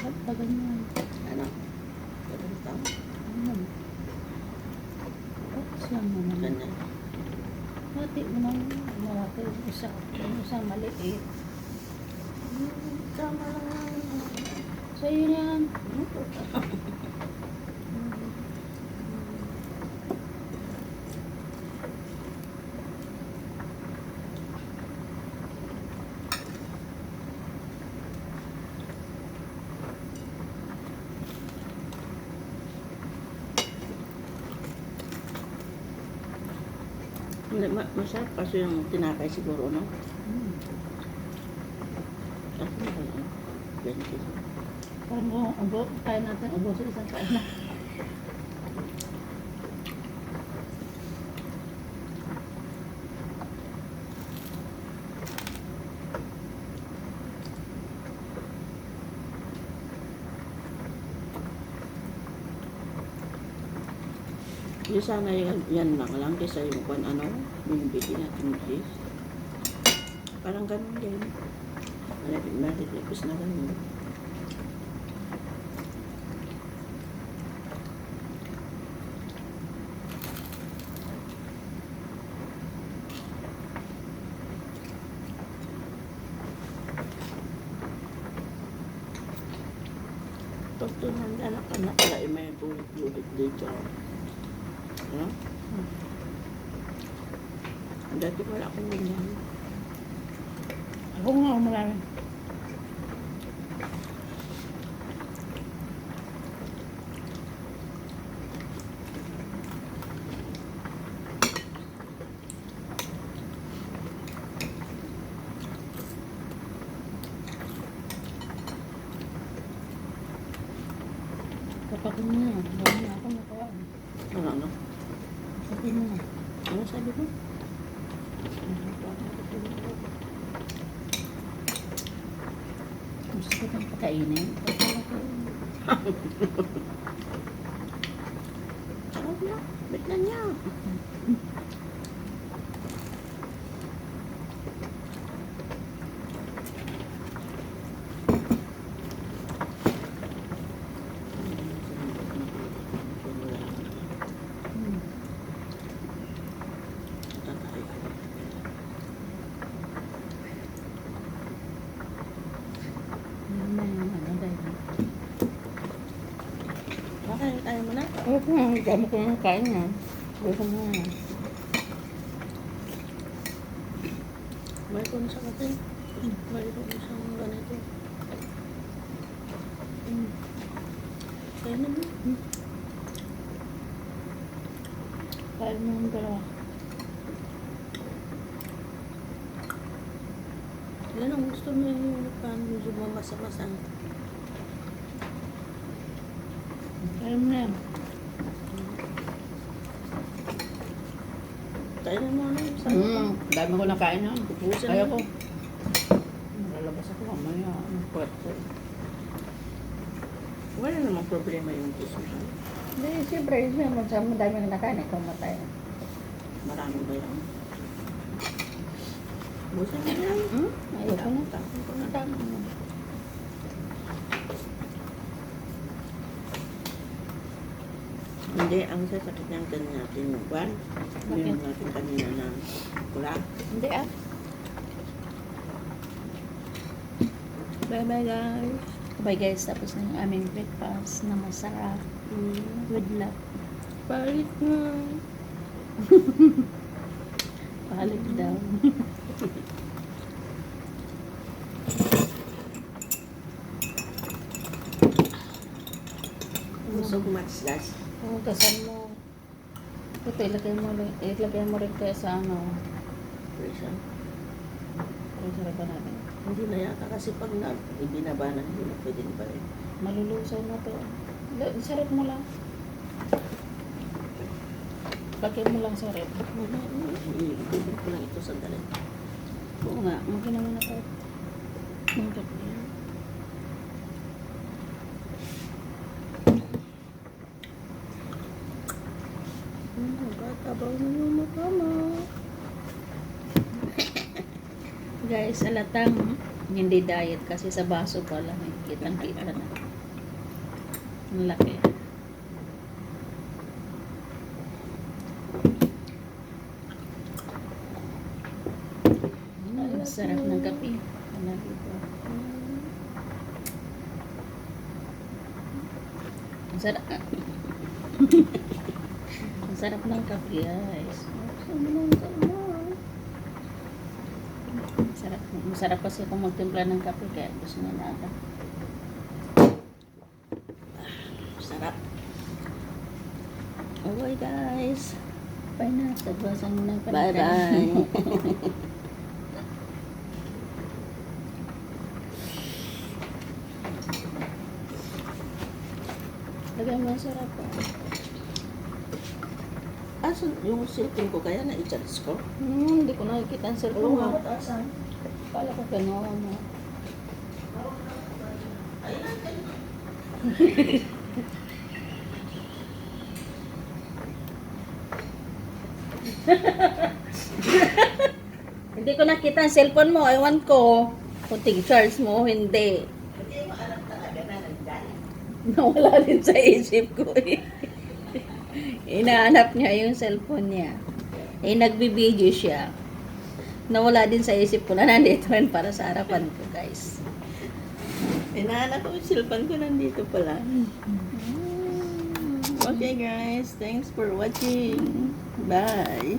Ba't ba ganyan? Ano? Ganito? Ano? Tapos lang naman. Ganyan. Hati mo nang malaki yung isa. Yung isa maliit. Tama lang. Sa'yo yan. Hindi, masarap kasi yung tinapay siguro, no? Kasi na lang. 20. Parang kaya natin ubusin isang kain na. Hindi sana yan lang kaysa yung kung ano, yung bigyan natin cheese. Parang ganun din. Malipis na ganun. Pag tumanda na ka na pala, may bulit dito. Ano? Dati wala akong ganyan. Ako nga, marami. Kapag mo na, dami na ako nakuha. Ano? Sabi mo na. Ano sabi ko? Gusto ko kang pakainin. Sarap na. Bit na niya. Bakit? Ayaw mo na? Oo, dami ko nang kain na. Gusto mo na. May kung sa katin. May kung sa ganito. Kaya naman. Kain mo yung dalawa. Yan ang gusto mo yung medyo mamasa-masang. Kain mo na yan. Kailan mo na yung sarap. Dami ko na kain na. Ubusin Kaya mo. ko. Lalabas ako mamaya. Ang pwede. Wala namang problema yung kiss mo. Hindi, siyempre, madami na nakain. Ikaw matay. Marami ba yan? Busan mo yan. Ayoko na. Tapon ko na. Dami na. Hindi, ang sasakit ng ganyan natin yung kwan. Yung natin kanina na pula. Hindi ah. Bye-bye guys. Bye guys. Tapos na yung aming breakfast na masarap. With love. Palit na. Palit daw. Gusto ko matislas. Hugasan mo. Ito, ilagay mo rin kaya sa ano. Pressure. Kaya sarap ba natin? Hindi na yata kasi pag ibinaba na, hindi na pwede pa rin. Malulusaw na to. Sarap mo lang. Lagyan mo lang sa rep. Ibibig ko lang ito sandali. Oo nga, magkinawa na to. Mangkot mo yan. Tabaw mo yung mukha mo. Guys, alatang hindi diet kasi sa baso pala. Kitang-kita na. Ang laki. Sarap ng kape. Ano dito? Ang sarap. Ang sarap ng kape, guys. Sarap. Masarap kasi kung magtimpla ng kape kaya gusto niya na ata. Sarap. Okay, guys. Bye na. Tagwasan mo ng Bye-bye. Lagyan mo ang sarap pa. Asan yung cellphone ko kaya na i-charge ko? Hindi ko nakikita ang cellphone mo. asan? Kala ko gano'n. Hindi ko nakita ang cellphone mo. Ewan ko. Kung tig-charge mo, hindi. Hindi mo alam talaga na nandyan. Nawala din sa isip ko eh. Inaanap niya yung cellphone niya. Eh, nagbibideo siya. Nawala din sa isip ko na nandito rin para sa harapan ko, guys. Inahanap ko yung cellphone ko nandito pala. Okay guys, thanks for watching. Bye.